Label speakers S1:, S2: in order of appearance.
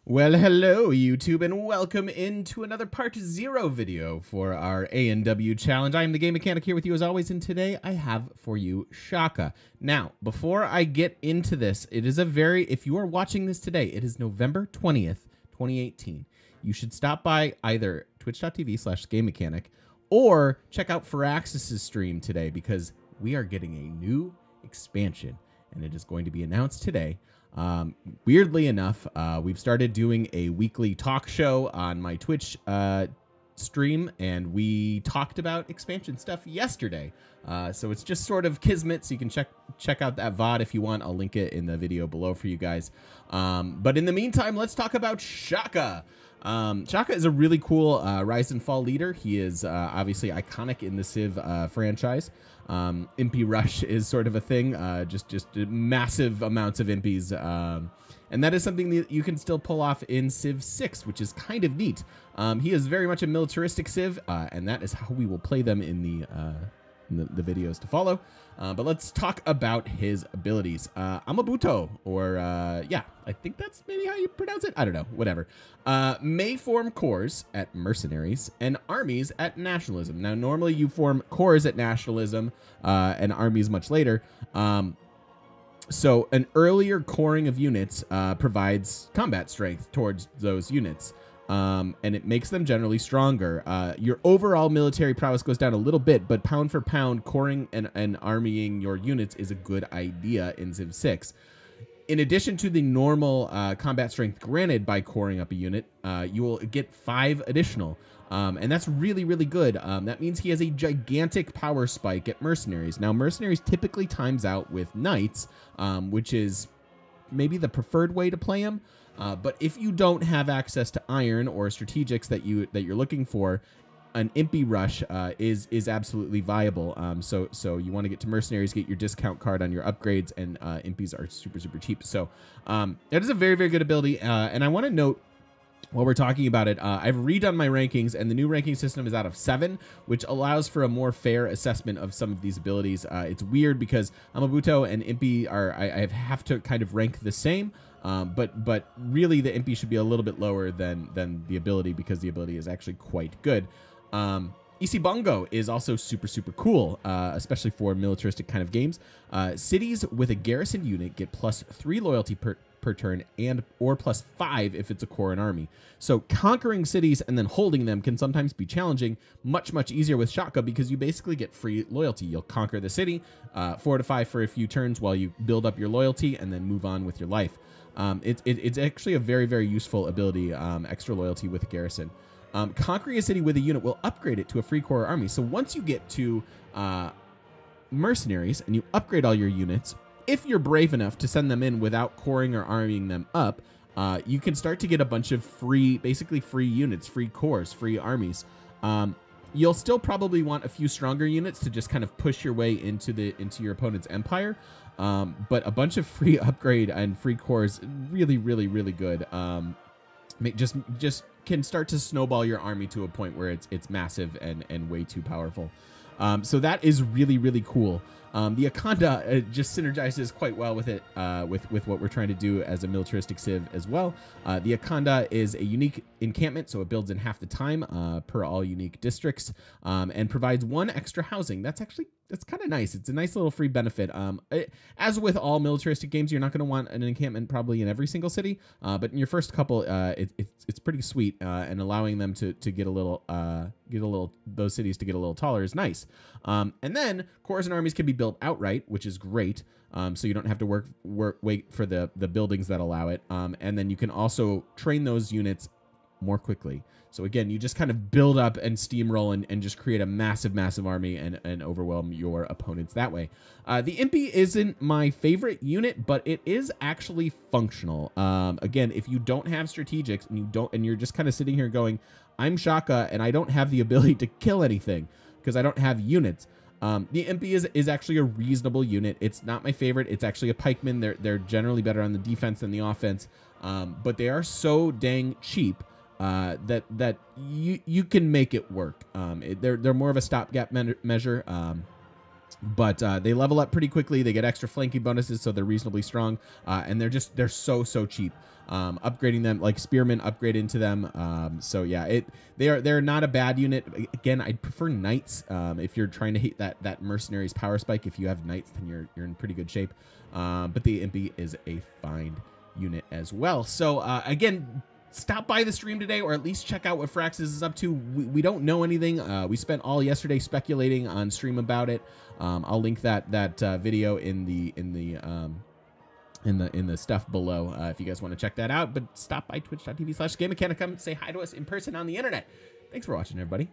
S1: Well, hello YouTube, and welcome into another part 0 video for our A&W challenge. I am the Game Mechanic here with you as always, and today I have for you Shaka. Now, before I get into this, it is if you are watching this today, it is November 20th, 2018. You should stop by either twitch.tv/GameMechanic or check out Firaxis's stream today because we are getting a new expansion, and it is going to be announced today. Weirdly enough, we've started doing a weekly talk show on my Twitch stream, and we talked about expansion stuff yesterday. So it's just sort of kismet, so you can check out that VOD if you want. I'll link it in the video below for you guys. But in the meantime, let's talk about Shaka. Shaka is a really cool Rise and Fall leader. He is obviously iconic in the Civ franchise. Impy Rush is sort of a thing, just massive amounts of impies, and that is something that you can still pull off in Civ 6, which is kind of neat. He is very much a militaristic Civ, and that is how we will play them in the videos to follow. But let's talk about his abilities. Amabuto, or yeah, I think that's maybe how you pronounce it. I don't know, whatever. May form corps at mercenaries and armies at nationalism. Now, normally you form corps at nationalism and armies much later. So an earlier coring of units provides combat strength towards those units. And it makes them generally stronger. Your overall military prowess goes down a little bit, but pound for pound, coring and armying your units is a good idea in Civ 6. In addition to the normal combat strength granted by coring up a unit, you will get 5 additional. And that's really, really good. That means he has a gigantic power spike at mercenaries. Now, mercenaries typically times out with knights, which is maybe the preferred way to play him. But if you don't have access to iron or strategics that you're looking for, an Impy Rush is absolutely viable. So you want to get to mercenaries, get your discount card on your upgrades, and Impies are super cheap. So that is a very good ability. And I want to note, while we're talking about it, I've redone my rankings, and the new ranking system is out of 7, which allows for a more fair assessment of some of these abilities. It's weird because Amabuto and Impy I have to kind of rank the same. But really the Impy should be a little bit lower than the ability, because the ability is actually quite good. Isibongo is also super cool, especially for militaristic kind of games. Cities with a garrison unit get +3 loyalty per turn, or +5 if it's a core and army. So conquering cities and then holding them can sometimes be challenging. Much easier with Shaka, because you basically get free loyalty. You'll conquer the city, fortify for a few turns while you build up your loyalty, and then move on with your life. It's actually a very useful ability, extra loyalty with a garrison. Conquering a city with a unit will upgrade it to a free core army. So once you get to mercenaries and you upgrade all your units, if you're brave enough to send them in without coring or arming them up, you can start to get a bunch of basically free units, free cores, free armies. You'll still probably want a few stronger units to just kind of push your way into your opponent's empire. But a bunch of free upgrade and free cores, really good. Just can start to snowball your army to a point where it's massive and way too powerful. So that is really cool. The Akanda just synergizes quite well with it, with what we're trying to do as a militaristic Civ as well. The Akanda is a unique encampment, so it builds in half the time per all unique districts, and provides 1 extra housing. That's kind of nice. It's a nice little free benefit. As with all militaristic games, you're not going to want an encampment probably in every single city, but in your first couple, it's pretty sweet, and allowing them to get a little those cities to get a little taller is nice. And then cores and armies can be built outright, which is great. So you don't have to wait for the buildings that allow it. And then you can also train those units more quickly. So again, you just kind of build up and steamroll and just create a massive army and overwhelm your opponents that way. The Impy isn't my favorite unit, but it is actually functional. Again, if you don't have strategics and you're just kind of sitting here going, I'm Shaka and I don't have the ability to kill anything because I don't have units. The Impy is actually a reasonable unit. It's not my favorite. It's actually a pikeman. They're generally better on the defense than the offense, but they are so dang cheap that you can make it work. They're more of a stopgap measure. But they level up pretty quickly. They get extra flanking bonuses, so they're reasonably strong. And they're so cheap. Upgrading them, like spearmen, upgrade into them. So yeah, they're not a bad unit. Again, I'd prefer knights if you're trying to hit that mercenaries power spike. If you have knights, then you're in pretty good shape. But the Impy is a fine unit as well. So again, stop by the stream today, or at least check out what Fraxis is up to. We don't know anything. We spent all yesterday speculating on stream about it. I'll link that video in the stuff below if you guys want to check that out. But stop by twitch.tv/GameMechanic. Come say hi to us in person on the internet. Thanks for watching, everybody.